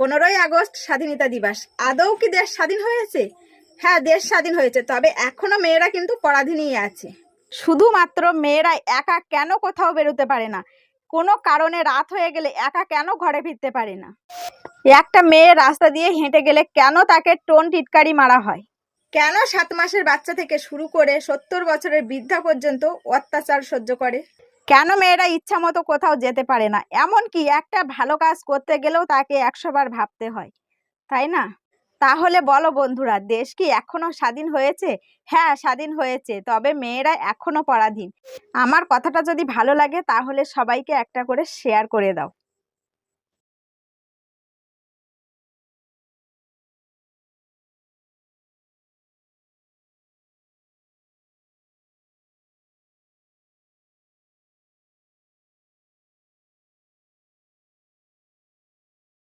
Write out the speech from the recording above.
15ই August স্বাধীনতা দিবস। আদৌ কি দেশ স্বাধীন হয়েছে? হ্যাঁ, দেশ স্বাধীন হয়েছে, তবে এখনো মেয়েরা কিন্তু পরাধীনই আছে। শুধুমাত্র মেয়েরা একা কেন কোথাও বেরোতে পারে না? কোনো কারণে রাত হয়ে গেলে একা কেন ঘরে ফিরতে পারে না? একটা মেয়ে রাস্তা দিয়ে হেঁটে গেলে কেন তাকে টোন টিটকারি মারা হয়? কেন 7 মাসের বাচ্চা থেকে শুরু করে 70 বছরের বৃদ্ধা পর্যন্ত অত্যাচার সহ্য করে? কেন মেয়েরা ইচ্ছা মতো কোথাও যেতে পারে না? এমনকি একটা ভালো কাজ করতে গেলেও তাকে 100 বার ভাবতে হয়, তাই না? তাহলে বলো বন্ধুরা, দেশ কি এখনো স্বাধীন হয়েছে? হ্যাঁ, স্বাধীন হয়েছে, তবে মেয়েরা এখনো পরাধীন। আমার কথাটা যদি ভালো লাগে তাহলে সবাইকে একটা করে শেয়ার করে দাও।